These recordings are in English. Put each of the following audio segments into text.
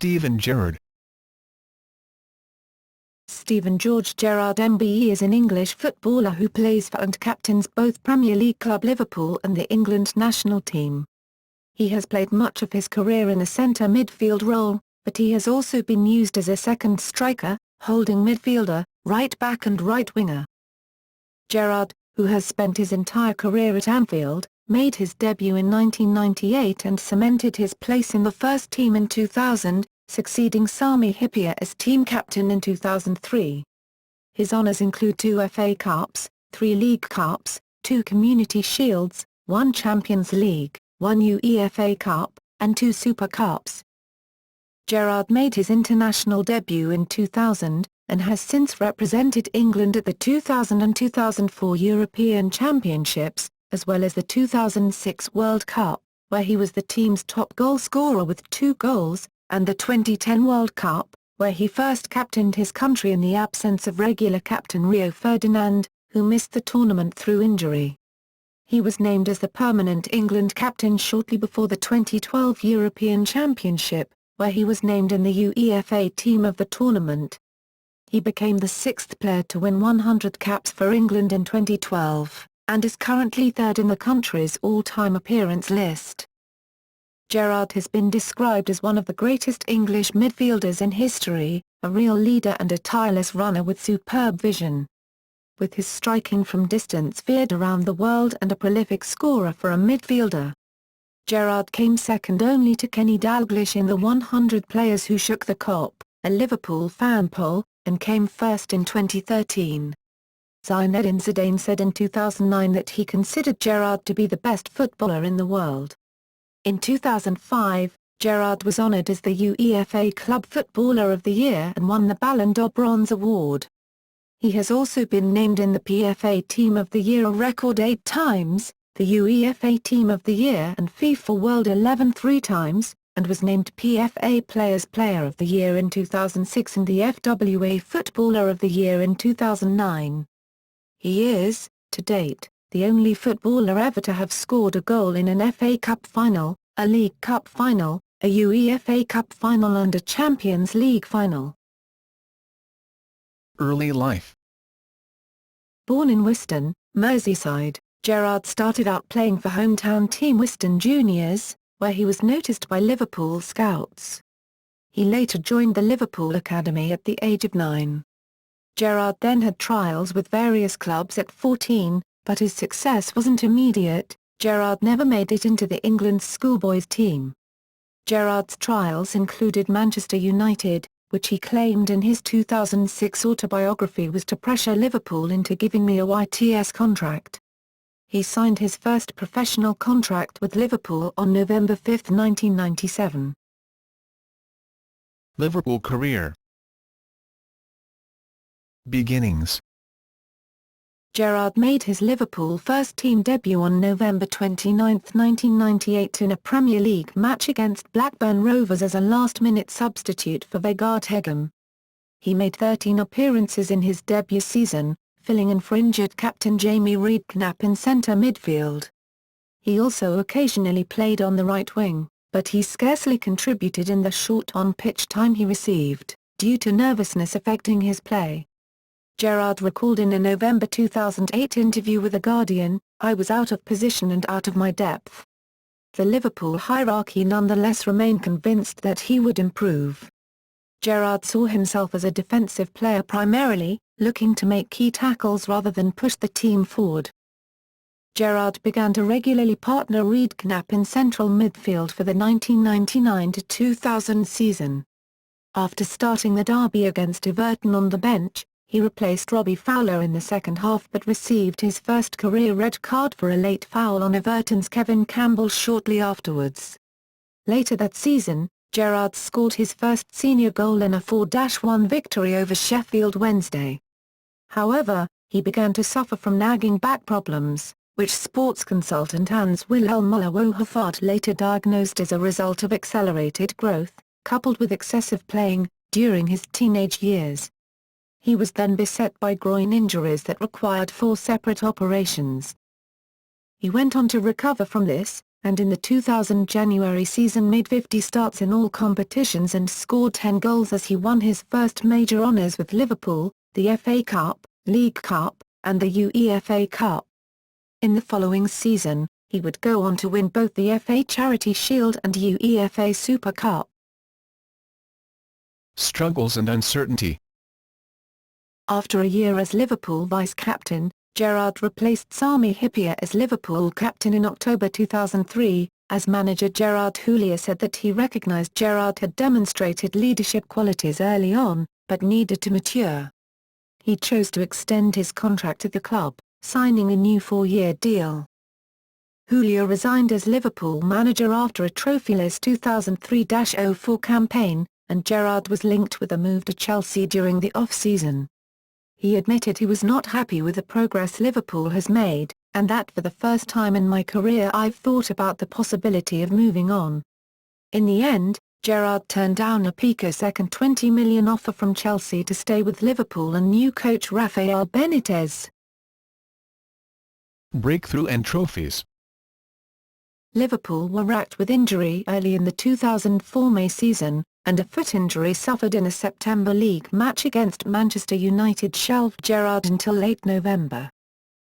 Steven Gerrard. George Gerrard MBE is an English footballer who plays for and captains both Premier League club Liverpool and the England national team. He has played much of his career in a centre midfield role, but he has also been used as a second striker, holding midfielder, right back and right winger. Gerrard, who has spent his entire career at Anfield, made his debut in 1998 and cemented his place in the first team in 2000, succeeding Sami Hyypiä as team captain in 2003. His honours include 2 FA Cups, 3 League Cups, 2 Community Shields, 1 Champions League, 1 UEFA Cup, and 2 Super Cups. Gerrard made his international debut in 2000, and has since represented England at the 2000 and 2004 European Championships, as well as the 2006 World Cup, where he was the team's top goal scorer with 2 goals, and the 2010 World Cup, where he first captained his country in the absence of regular captain Rio Ferdinand, who missed the tournament through injury. He was named as the permanent England captain shortly before the 2012 European Championship, where he was named in the UEFA team of the tournament. He became the 6th player to win 100 caps for England in 2012, and is currently 3rd in the country's all-time appearance list. Gerrard has been described as one of the greatest English midfielders in history, a real leader and a tireless runner with superb vision. With his striking from distance feared around the world and a prolific scorer for a midfielder, Gerrard came second only to Kenny Dalglish in the 100 Players Who Shook the Kop, a Liverpool fan poll, and came first in 2013. Zinedine Zidane said in 2009 that he considered Gerrard to be the best footballer in the world. In 2005, Gerrard was honoured as the UEFA Club Footballer of the Year and won the Ballon d'Or Bronze Award. He has also been named in the PFA Team of the Year a record 8 times, the UEFA Team of the Year and FIFA World 11 3 times, and was named PFA Players Player of the Year in 2006 and the FWA Footballer of the Year in 2009. He is, to date, the only footballer ever to have scored a goal in an FA Cup final, a League Cup final, a UEFA Cup final and a Champions League final. Early life. Born in Wiston, Merseyside, Gerrard started out playing for hometown team Wiston Juniors, where he was noticed by Liverpool scouts. He later joined the Liverpool Academy at the age of 9. Gerrard then had trials with various clubs at 14, but his success wasn't immediate. Gerrard never made it into the England schoolboys team. Gerrard's trials included Manchester United, which he claimed in his 2006 autobiography was to pressure Liverpool into giving me a YTS contract. He signed his first professional contract with Liverpool on November 5, 1997. Liverpool Career. Beginnings. Gerrard made his Liverpool first-team debut on November 29, 1998 in a Premier League match against Blackburn Rovers as a last-minute substitute for Vegard Hegem. He made 13 appearances in his debut season, filling in for injured captain Jamie Redknapp in centre midfield. He also occasionally played on the right wing, but he scarcely contributed in the short on-pitch time he received, due to nervousness affecting his play. Gerrard recalled in a November 2008 interview with The Guardian, "I was out of position and out of my depth." The Liverpool hierarchy nonetheless remained convinced that he would improve. Gerrard saw himself as a defensive player primarily, looking to make key tackles rather than push the team forward. Gerrard began to regularly partner Redknapp in central midfield for the 1999-2000 season. After starting the derby against Everton on the bench, he replaced Robbie Fowler in the second half but received his first career red card for a late foul on Everton's Kevin Campbell shortly afterwards. Later that season, Gerrard scored his first senior goal in a 4-1 victory over Sheffield Wednesday. However, he began to suffer from nagging back problems, which sports consultant Hans-Wilhelm Müller-Wohlfahrt later diagnosed as a result of accelerated growth, coupled with excessive playing, during his teenage years. He was then beset by groin injuries that required 4 separate operations. He went on to recover from this, and in the 2000 January season made 50 starts in all competitions and scored 10 goals as he won his first major honours with Liverpool, the FA Cup, League Cup, and the UEFA Cup. In the following season, he would go on to win both the FA Charity Shield and UEFA Super Cup. Struggles and uncertainty. After a year as Liverpool vice-captain, Gerrard replaced Sami Hyypiä as Liverpool captain in October 2003. As manager Gerard Houllier said that he recognised Gerrard had demonstrated leadership qualities early on, but needed to mature. He chose to extend his contract at the club, signing a new 4-year deal. Houllier resigned as Liverpool manager after a trophyless 2003-04 campaign, and Gerrard was linked with a move to Chelsea during the off-season. He admitted he was not happy with the progress Liverpool has made, and that for the first time in my career I've thought about the possibility of moving on. In the end, Gerrard turned down a peak-a-second £20 million offer from Chelsea to stay with Liverpool and new coach Rafael Benitez. Breakthrough and trophies. Liverpool were racked with injury early in the 2004 May season, and a foot injury suffered in a September league match against Manchester United shelved Gerrard until late November.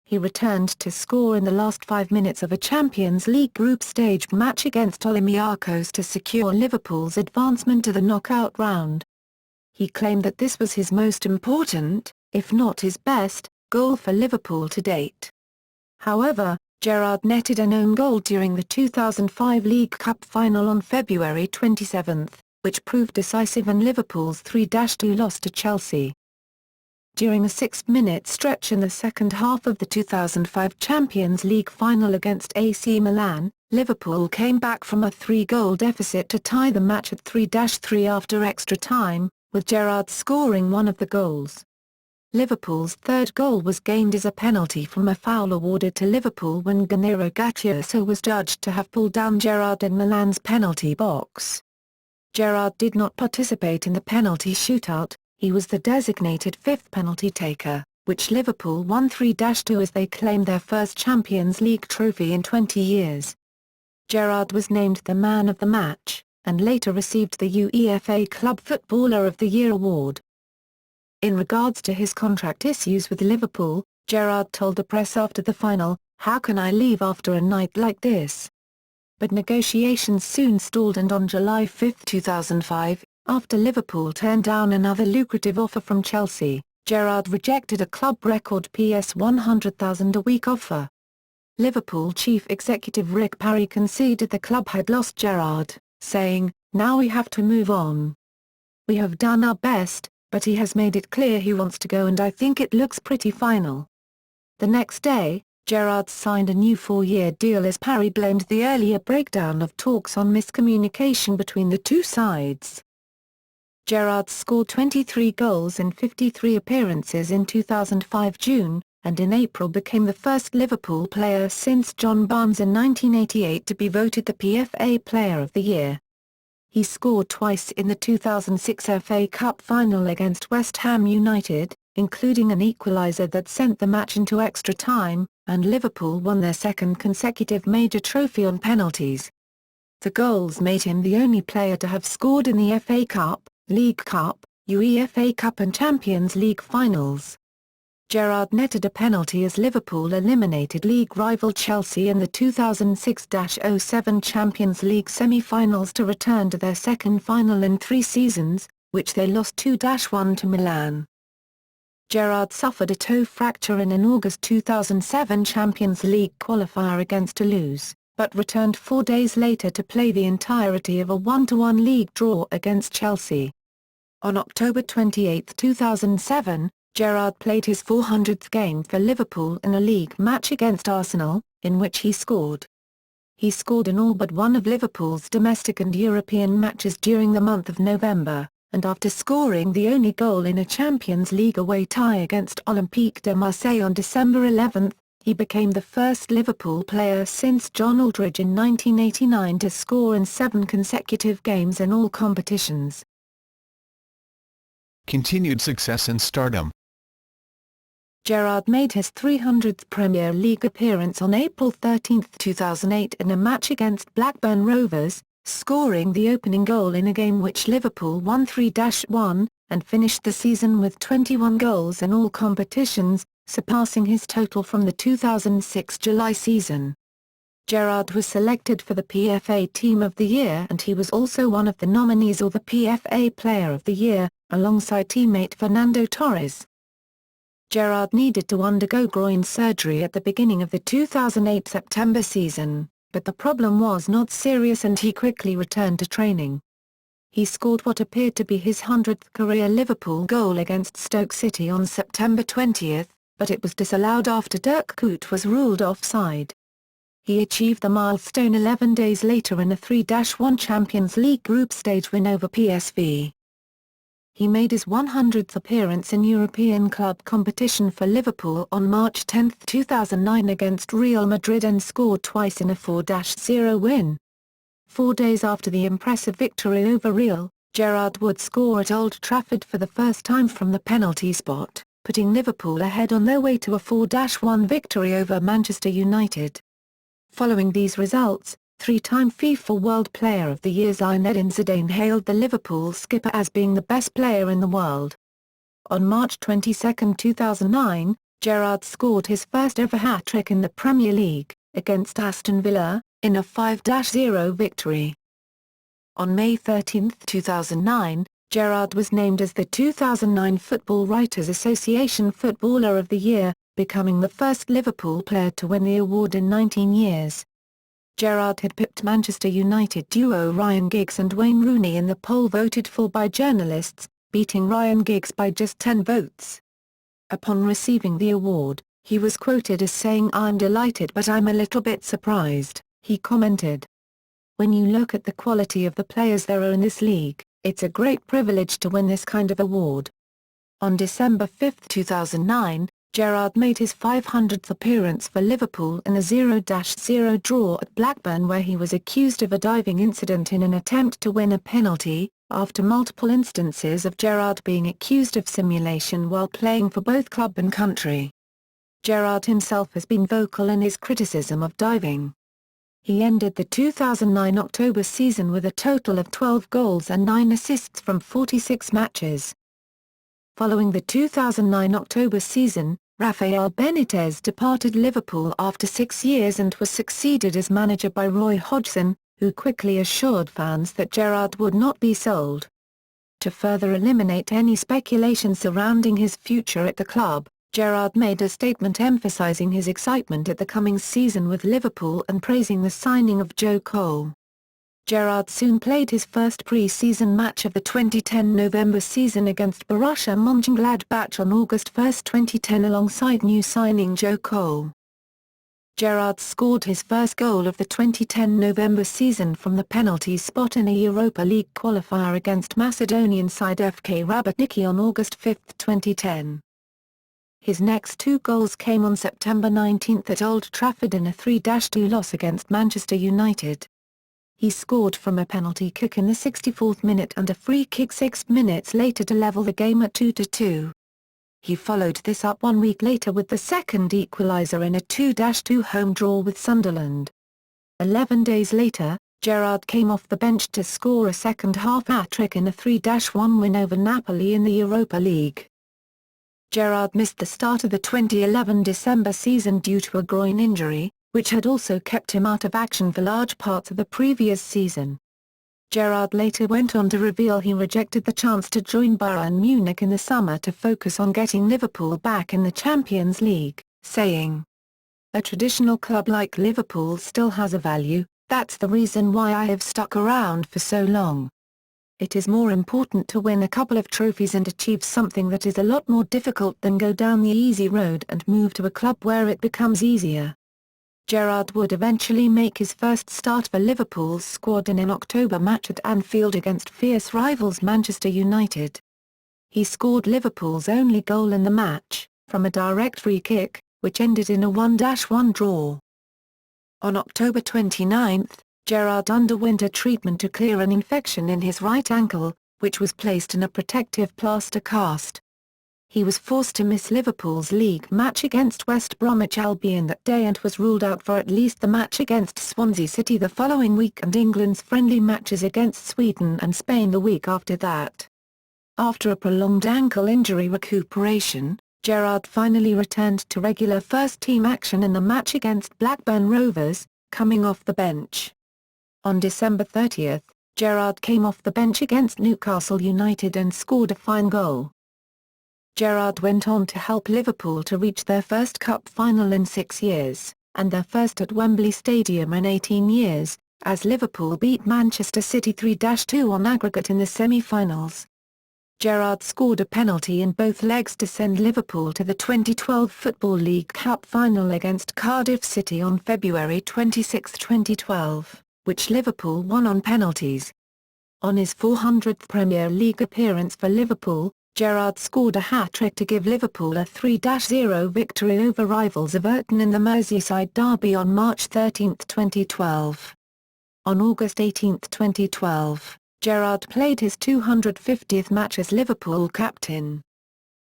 He returned to score in the last 5 minutes of a Champions League group stage match against Olympiacos to secure Liverpool's advancement to the knockout round. He claimed that this was his most important, if not his best, goal for Liverpool to date. However, Gerrard netted an own goal during the 2005 League Cup final on February 27, which proved decisive in Liverpool's 3-2 loss to Chelsea. During a 6-minute stretch in the second half of the 2005 Champions League final against AC Milan, Liverpool came back from a 3-goal deficit to tie the match at 3-3 after extra time, with Gerrard scoring one of the goals. Liverpool's third goal was gained as a penalty from a foul awarded to Liverpool when Gennaro Gattuso was judged to have pulled down Gerrard in Milan's penalty box. Gerrard did not participate in the penalty shootout. He was the designated fifth penalty taker, which Liverpool won 3-2 as they claimed their first Champions League trophy in 20 years. Gerrard was named the man of the match, and later received the UEFA Club Footballer of the Year award. In regards to his contract issues with Liverpool, Gerrard told the press after the final, "How can I leave after a night like this?" But negotiations soon stalled, and on July 5, 2005, after Liverpool turned down another lucrative offer from Chelsea, Gerrard rejected a club record £100,000 a week offer. Liverpool chief executive Rick Parry conceded the club had lost Gerrard, saying, "Now we have to move on. We have done our best, but he has made it clear he wants to go and I think it looks pretty final." The next day, Gerrard signed a new 4-year deal as Parry blamed the earlier breakdown of talks on miscommunication between the two sides. Gerrard scored 23 goals in 53 appearances in 2005 June, and in April became the first Liverpool player since John Barnes in 1988 to be voted the PFA Player of the Year. He scored twice in the 2006 FA Cup final against West Ham United, including an equaliser that sent the match into extra time, and Liverpool won their second consecutive major trophy on penalties. The goals made him the only player to have scored in the FA Cup, League Cup, UEFA Cup and Champions League finals. Gerrard netted a penalty as Liverpool eliminated league rival Chelsea in the 2006-07 Champions League semi-finals to return to their second final in 3 seasons, which they lost 2-1 to Milan. Gerrard suffered a toe fracture in an August 2007 Champions League qualifier against Toulouse, but returned 4 days later to play the entirety of a 1-1 league draw against Chelsea. On October 28, 2007, Gerrard played his 400th game for Liverpool in a league match against Arsenal, in which he scored. He scored in all but one of Liverpool's domestic and European matches during the month of November, and after scoring the only goal in a Champions League away tie against Olympique de Marseille on December 11, he became the first Liverpool player since John Aldridge in 1989 to score in 7 consecutive games in all competitions. Continued success and stardom. Gerrard made his 300th Premier League appearance on April 13, 2008 in a match against Blackburn Rovers, scoring the opening goal in a game which Liverpool won 3-1, and finished the season with 21 goals in all competitions, surpassing his total from the 2006 July season. Gerrard was selected for the PFA Team of the Year and he was also one of the nominees for the PFA Player of the Year, alongside teammate Fernando Torres. Gerrard needed to undergo groin surgery at the beginning of the 2008 September season, but the problem was not serious and he quickly returned to training. He scored what appeared to be his 100th career Liverpool goal against Stoke City on September 20, but it was disallowed after Dirk Kuyt was ruled offside. He achieved the milestone 11 days later in a 3-1 Champions League group stage win over PSV. He made his 100th appearance in European club competition for Liverpool on March 10, 2009 against Real Madrid and scored twice in a 4-0 win. 4 days after the impressive victory over Real, Gerrard would score at Old Trafford for the first time from the penalty spot, putting Liverpool ahead on their way to a 4-1 victory over Manchester United. Following these results, three-time FIFA World Player of the Year Zinedine Zidane hailed the Liverpool skipper as being the best player in the world. On March 22, 2009, Gerrard scored his first ever hat-trick in the Premier League, against Aston Villa, in a 5-0 victory. On May 13, 2009, Gerrard was named as the 2009 Football Writers Association Footballer of the Year, becoming the first Liverpool player to win the award in 19 years. Gerrard had pipped Manchester United duo Ryan Giggs and Wayne Rooney in the poll voted for by journalists, beating Ryan Giggs by just 10 votes. Upon receiving the award, he was quoted as saying, "I'm delighted but I'm a little bit surprised," he commented. "When you look at the quality of the players there are in this league, it's a great privilege to win this kind of award." On December 5, 2009, Gerrard made his 500th appearance for Liverpool in a 0-0 draw at Blackburn where he was accused of a diving incident in an attempt to win a penalty, after multiple instances of Gerrard being accused of simulation while playing for both club and country. Gerrard himself has been vocal in his criticism of diving. He ended the 2009 October season with a total of 12 goals and 9 assists from 46 matches. Following the 2009 October season, Rafael Benitez departed Liverpool after 6 years and was succeeded as manager by Roy Hodgson, who quickly assured fans that Gerrard would not be sold. To further eliminate any speculation surrounding his future at the club, Gerrard made a statement emphasising his excitement at the coming season with Liverpool and praising the signing of Joe Cole. Gerrard soon played his first pre-season match of the 2010 November season against Borussia Mönchengladbach on August 1, 2010 alongside new signing Joe Cole. Gerrard scored his first goal of the 2010 November season from the penalty spot in a Europa League qualifier against Macedonian side FK Rabatniki on August 5, 2010. His next 2 goals came on September 19 at Old Trafford in a 3-2 loss against Manchester United. He scored from a penalty kick in the 64th minute and a free kick 6 minutes later to level the game at 2-2. He followed this up 1 week later with the second equaliser in a 2-2 home draw with Sunderland. 11 days later, Gerrard came off the bench to score a second-half hat-trick in a 3-1 win over Napoli in the Europa League. Gerrard missed the start of the 2011 December season due to a groin injury, which had also kept him out of action for large parts of the previous season. Gerrard later went on to reveal he rejected the chance to join Bayern Munich in the summer to focus on getting Liverpool back in the Champions League, saying, "A traditional club like Liverpool still has a value, that's the reason why I have stuck around for so long. It is more important to win a couple of trophies and achieve something that is a lot more difficult than go down the easy road and move to a club where it becomes easier." Gerrard would eventually make his first start for Liverpool's squad in an October match at Anfield against fierce rivals Manchester United. He scored Liverpool's only goal in the match, from a direct free kick, which ended in a 1-1 draw. On October 29, Gerrard underwent a treatment to clear an infection in his right ankle, which was placed in a protective plaster cast. He was forced to miss Liverpool's league match against West Bromwich Albion that day and was ruled out for at least the match against Swansea City the following week and England's friendly matches against Sweden and Spain the week after that. After a prolonged ankle injury recuperation, Gerrard finally returned to regular first-team action in the match against Blackburn Rovers, coming off the bench. On December 30, Gerrard came off the bench against Newcastle United and scored a fine goal. Gerrard went on to help Liverpool to reach their first cup final in 6 years, and their first at Wembley Stadium in 18 years, as Liverpool beat Manchester City 3-2 on aggregate in the semi-finals. Gerrard scored a penalty in both legs to send Liverpool to the 2012 Football League Cup final against Cardiff City on February 26, 2012, which Liverpool won on penalties. On his 400th Premier League appearance for Liverpool, Gerrard scored a hat-trick to give Liverpool a 3-0 victory over rivals Everton in the Merseyside derby on March 13, 2012. On August 18, 2012, Gerrard played his 250th match as Liverpool captain.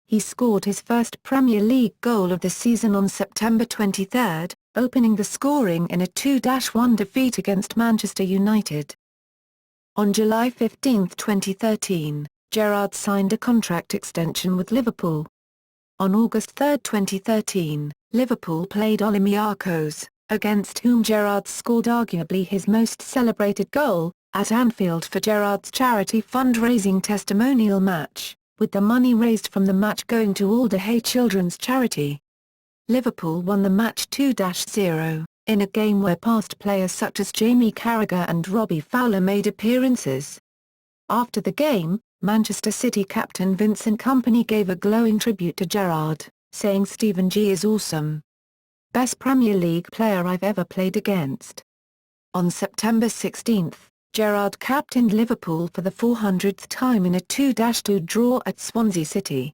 He scored his first Premier League goal of the season on September 23, opening the scoring in a 2-1 defeat against Manchester United. On July 15, 2013, Gerrard signed a contract extension with Liverpool. On August 3, 2013, Liverpool played Olympiacos, against whom Gerrard scored arguably his most celebrated goal, at Anfield for Gerrard's charity fundraising testimonial match, with the money raised from the match going to Alder Hey Children's Charity. Liverpool won the match 2-0, in a game where past players such as Jamie Carragher and Robbie Fowler made appearances. After the game, Manchester City captain Vincent Kompany gave a glowing tribute to Gerrard, saying Stephen G is awesome. Best Premier League player I've ever played against. On September 16, Gerrard captained Liverpool for the 400th time in a 2-2 draw at Swansea City.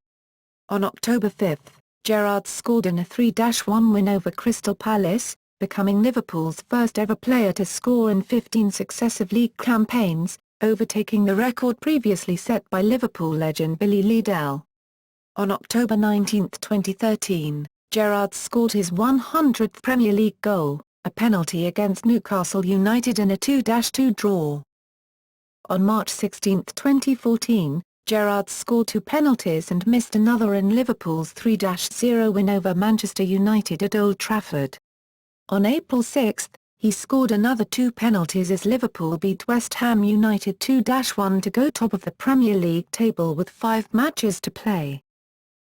On October 5, Gerrard scored in a 3-1 win over Crystal Palace, becoming Liverpool's first ever player to score in 15 successive league campaigns, overtaking the record previously set by Liverpool legend Billy Liddell. On October 19, 2013, Gerrard scored his 100th Premier League goal, a penalty against Newcastle United in a 2-2 draw. On March 16, 2014, Gerrard scored 2 penalties and missed another in Liverpool's 3-0 win over Manchester United at Old Trafford. On April 6, he scored another 2 penalties as Liverpool beat West Ham United 2-1 to go top of the Premier League table with 5 matches to play.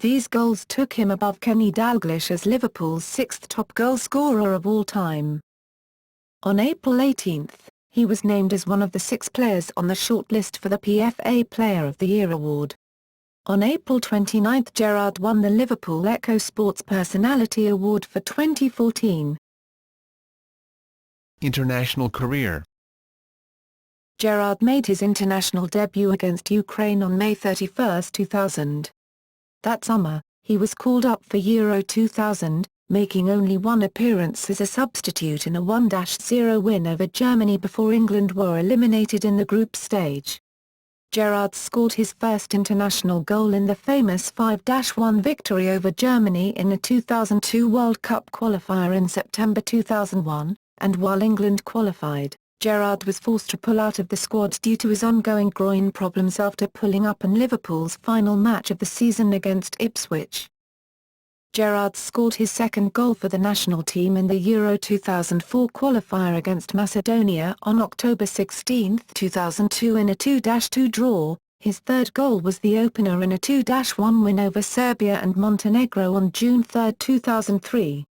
These goals took him above Kenny Dalglish as Liverpool's 6th top goal scorer of all time. On April 18, he was named as one of the 6 players on the shortlist for the PFA Player of the Year award. On April 29, Gerrard won the Liverpool Echo Sports Personality Award for 2014. International career. Gerrard made his international debut against Ukraine on May 31, 2000. That summer, he was called up for Euro 2000, making only 1 appearance as a substitute in a 1-0 win over Germany before England were eliminated in the group stage. Gerrard scored his first international goal in the famous 5-1 victory over Germany in the 2002 World Cup qualifier in September 2001. And while England qualified, Gerrard was forced to pull out of the squad due to his ongoing groin problems after pulling up in Liverpool's final match of the season against Ipswich. Gerrard scored his 2nd goal for the national team in the Euro 2004 qualifier against Macedonia on October 16, 2002 in a 2-2 draw. His 3rd goal was the opener in a 2-1 win over Serbia and Montenegro on June 3, 2003.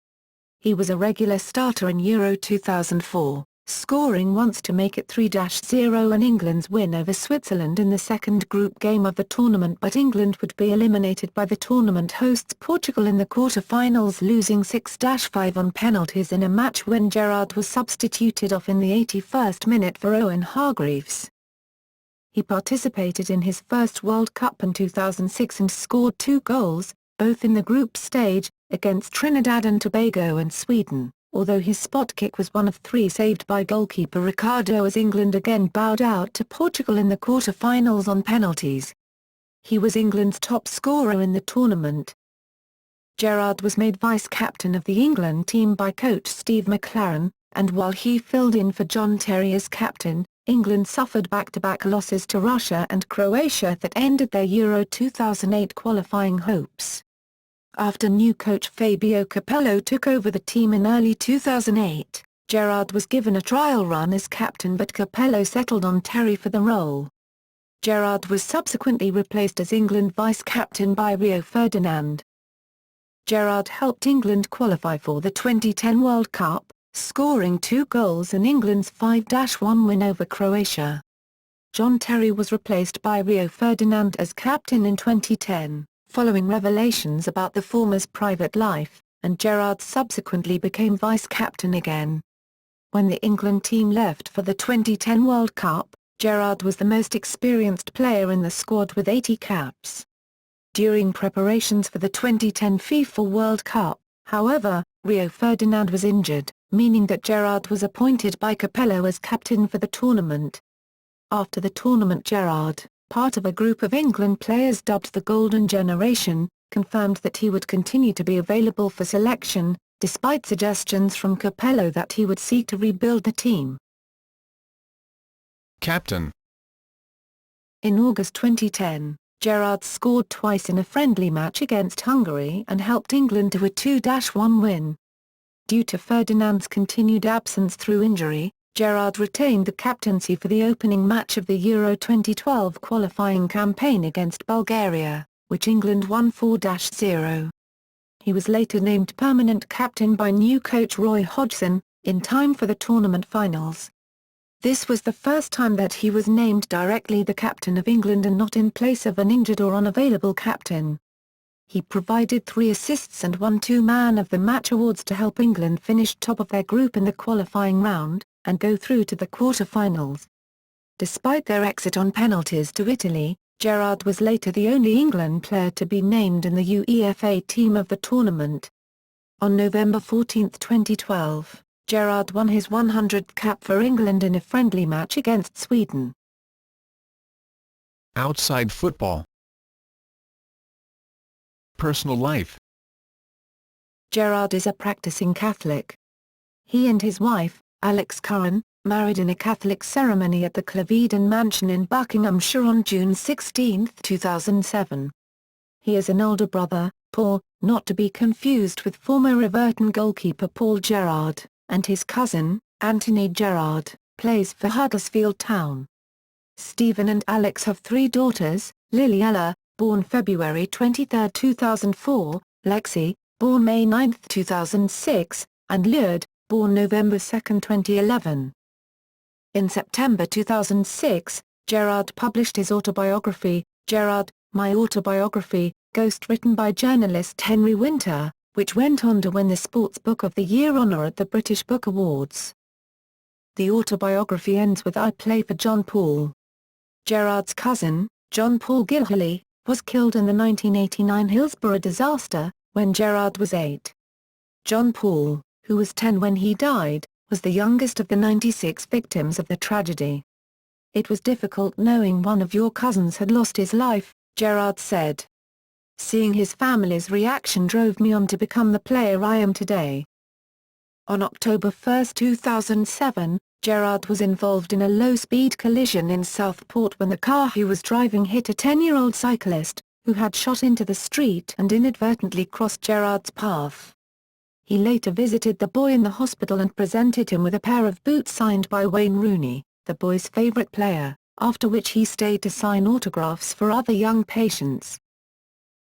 He was a regular starter in Euro 2004, scoring once to make it 3-0 in England's win over Switzerland in the 2nd group game of the tournament, but England would be eliminated by the tournament hosts Portugal in the quarter-finals, losing 6-5 on penalties in a match when Gerrard was substituted off in the 81st minute for Owen Hargreaves. He participated in his first World Cup in 2006 and scored 2 goals, both in the group stage, against Trinidad and Tobago and Sweden, although his spot kick was one of 3 saved by goalkeeper Ricardo as England again bowed out to Portugal in the quarter-finals on penalties. He was England's top scorer in the tournament. Gerrard was made vice-captain of the England team by coach Steve McClaren, and while he filled in for John Terry as captain, England suffered back-to-back losses to Russia and Croatia that ended their Euro 2008 qualifying hopes. After new coach Fabio Capello took over the team in early 2008, Gerrard was given a trial run as captain but Capello settled on Terry for the role. Gerrard was subsequently replaced as England vice-captain by Rio Ferdinand. Gerrard helped England qualify for the 2010 World Cup, scoring 2 goals in England's 5-1 win over Croatia. John Terry was replaced by Rio Ferdinand as captain in 2010, following revelations about the former's private life, and Gerrard subsequently became vice-captain again. When the England team left for the 2010 World Cup, Gerrard was the most experienced player in the squad with 80 caps. During preparations for the 2010 FIFA World Cup, however, Rio Ferdinand was injured, meaning that Gerrard was appointed by Capello as captain for the tournament. After the tournament, Gerrard, part of a group of England players dubbed the Golden Generation, confirmed that he would continue to be available for selection, despite suggestions from Capello that he would seek to rebuild the team. Captain. In August 2010, Gerrard scored twice in a friendly match against Hungary and helped England to a 2-1 win. Due to Ferdinand's continued absence through injury, Gerrard retained the captaincy for the opening match of the Euro 2012 qualifying campaign against Bulgaria, which England won 4-0. He was later named permanent captain by new coach Roy Hodgson, in time for the tournament finals. This was the first time that he was named directly the captain of England and not in place of an injured or unavailable captain. He provided 3 assists and won 2 Man of the Match awards to help England finish top of their group in the qualifying round, and go through to the quarter-finals. Despite their exit on penalties to Italy, Gerrard was later the only England player to be named in the UEFA team of the tournament. On November 14, 2012, Gerrard won his 100th cap for England in a friendly match against Sweden. Outside football. Personal life. Gerrard is a practicing Catholic. He and his wife, Alex Curran, married in a Catholic ceremony at the Clevedon Mansion in Buckinghamshire on June 16, 2007. He has an older brother, Paul, not to be confused with former Everton goalkeeper Paul Gerrard, and his cousin, Anthony Gerrard, plays for Huddersfield Town. Stephen and Alex have 3 daughters, Lily Ella, born February 23, 2004, Lexi, born May 9, 2006, and Lourdes, born November 2, 2011. In September 2006, Gerrard published his autobiography, Gerrard, My Autobiography, ghost-written by journalist Henry Winter, which went on to win the Sports Book of the Year honour at the British Book Awards. The autobiography ends with "I play for John Paul." Gerrard's cousin, John Paul Gilhilly, was killed in the 1989 Hillsborough disaster, when Gerrard was 8. John Paul, who was 10 when he died, was the youngest of the 96 victims of the tragedy. "It was difficult knowing one of your cousins had lost his life," Gerrard said. "Seeing his family's reaction drove me on to become the player I am today." On October 1, 2007, Gerrard was involved in a low-speed collision in Southport when the car he was driving hit a 10-year-old cyclist, who had shot into the street and inadvertently crossed Gerrard's path. He later visited the boy in the hospital and presented him with a pair of boots signed by Wayne Rooney, the boy's favourite player, after which he stayed to sign autographs for other young patients.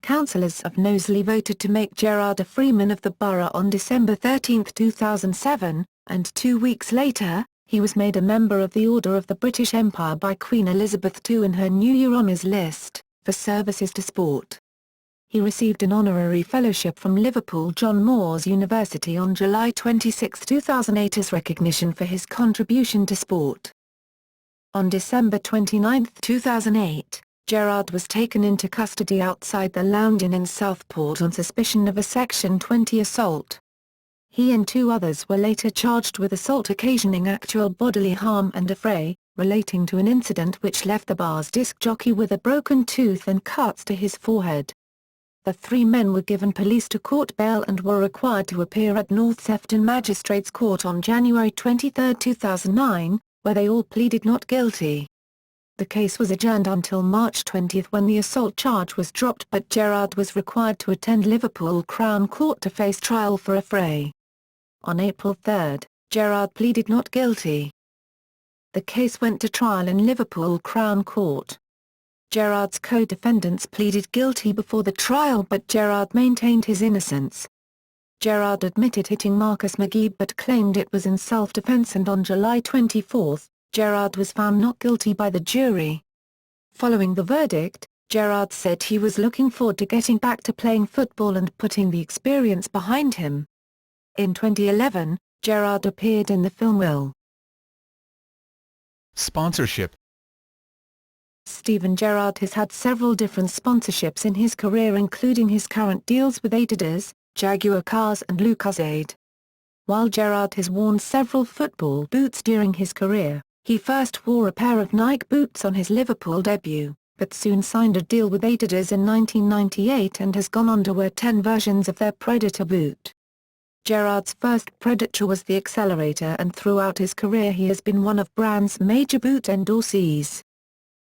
Councillors of Knowsley voted to make Gerrard a Freeman of the Borough on December 13, 2007, and 2 weeks later, he was made a member of the Order of the British Empire by Queen Elizabeth II in her New Year Honours list, for services to sport. He received an honorary fellowship from Liverpool John Moores University on July 26, 2008 as recognition for his contribution to sport. On December 29, 2008, Gerrard was taken into custody outside the Lounge Inn in Southport on suspicion of a Section 20 assault. He and 2 others were later charged with assault occasioning actual bodily harm and affray, relating to an incident which left the bar's disc jockey with a broken tooth and cuts to his forehead. The three men were given police-to-court bail and were required to appear at North Sefton Magistrates Court on January 23, 2009, where they all pleaded not guilty. The case was adjourned until March 20 when the assault charge was dropped, but Gerrard was required to attend Liverpool Crown Court to face trial for a fray. On April 3, Gerrard pleaded not guilty. The case went to trial in Liverpool Crown Court. Gerrard's co-defendants pleaded guilty before the trial, but Gerrard maintained his innocence. Gerrard admitted hitting Marcus McGee but claimed it was in self-defense, and on July 24, Gerrard was found not guilty by the jury. Following the verdict, Gerrard said he was looking forward to getting back to playing football and putting the experience behind him. In 2011, Gerrard appeared in the film Will. Sponsorship. Steven Gerrard has had several different sponsorships in his career, including his current deals with Adidas, Jaguar Cars and Lucozade. While Gerrard has worn several football boots during his career, he first wore a pair of Nike boots on his Liverpool debut, but soon signed a deal with Adidas in 1998 and has gone on to wear 10 versions of their Predator boot. Gerrard's first Predator was the Accelerator, and throughout his career he has been one of brand's major boot endorsees.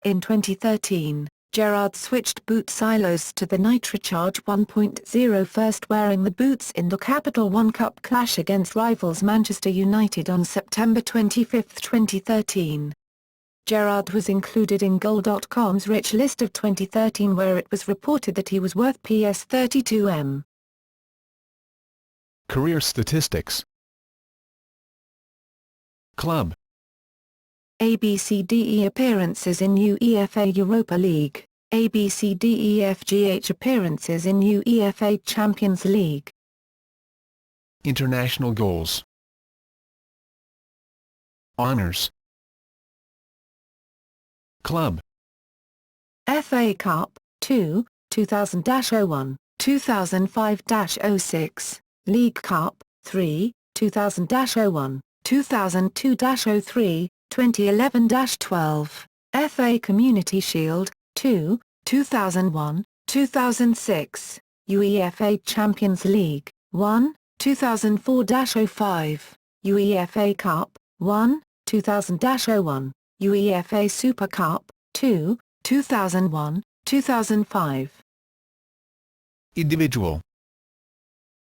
In 2013, Gerrard switched boot silos to the NitroCharge 1.0, first wearing the boots in the Capital One Cup clash against rivals Manchester United on September 25, 2013. Gerrard was included in Goal.com's rich list of 2013, where it was reported that he was worth £32 million. Career statistics. Club. ABCDE appearances in UEFA Europa League, ABCDEFGH appearances in UEFA Champions League. International goals. Honours. Club. FA Cup, 2, 2000-01, 2005-06, League Cup, 3, 2000-01, 2002-03, 2011-12, FA Community Shield, 2, 2001, 2006, UEFA Champions League, 1, 2004-05, UEFA Cup, 1, 2000-01, UEFA Super Cup, 2, 2001, 2005. Individual.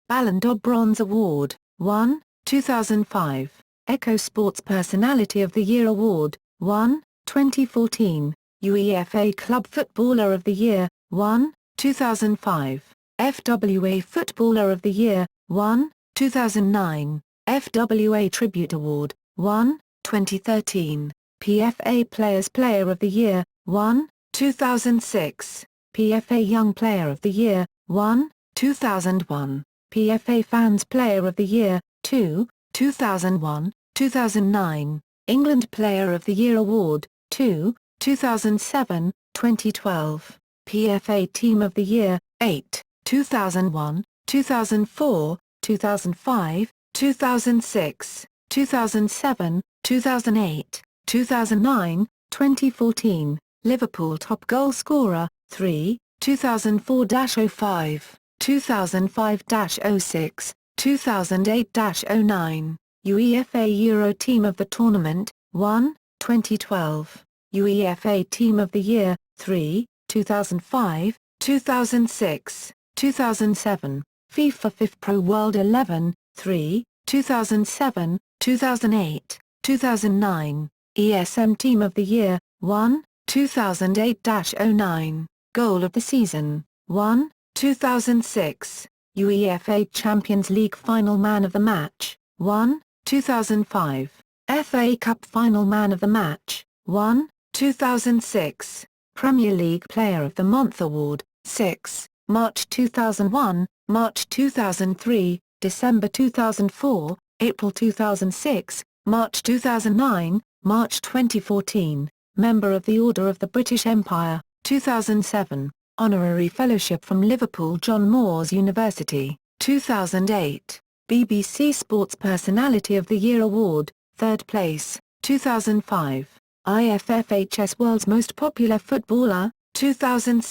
Ballon d'Or Bronze Award, 1, 2005. Echo Sports Personality of the Year Award, 1, 2014, UEFA Club Footballer of the Year, 1, 2005, FWA Footballer of the Year, 1, 2009, FWA Tribute Award, 1, 2013, PFA Players Player of the Year, 1, 2006, PFA Young Player of the Year, 1, 2001, PFA Fans Player of the Year, 2, 2001, 2009, England Player of the Year Award, 2, 2007, 2012, PFA Team of the Year, 8, 2001, 2004, 2005, 2006, 2007, 2008, 2009, 2014, Liverpool Top Goal Scorer, 3, 2004-05, 2005-06, 2008-09. UEFA Euro Team of the Tournament, 1, 2012, UEFA Team of the Year, 3, 2005, 2006, 2007, FIFA FIFPro World 11, 3, 2007, 2008, 2009, ESM Team of the Year, 1, 2008-09, Goal of the Season, 1, 2006, UEFA Champions League Final Man of the Match, 1, 2005, FA Cup Final Man of the Match, 1, 2006, Premier League Player of the Month Award, 6, March 2001, March 2003, December 2004, April 2006, March 2009, March 2014, Member of the Order of the British Empire, 2007, Honorary Fellowship from Liverpool John Moores University, 2008. BBC Sports Personality of the Year Award, 3rd place, 2005. IFFHS World's Most Popular Footballer, 2006.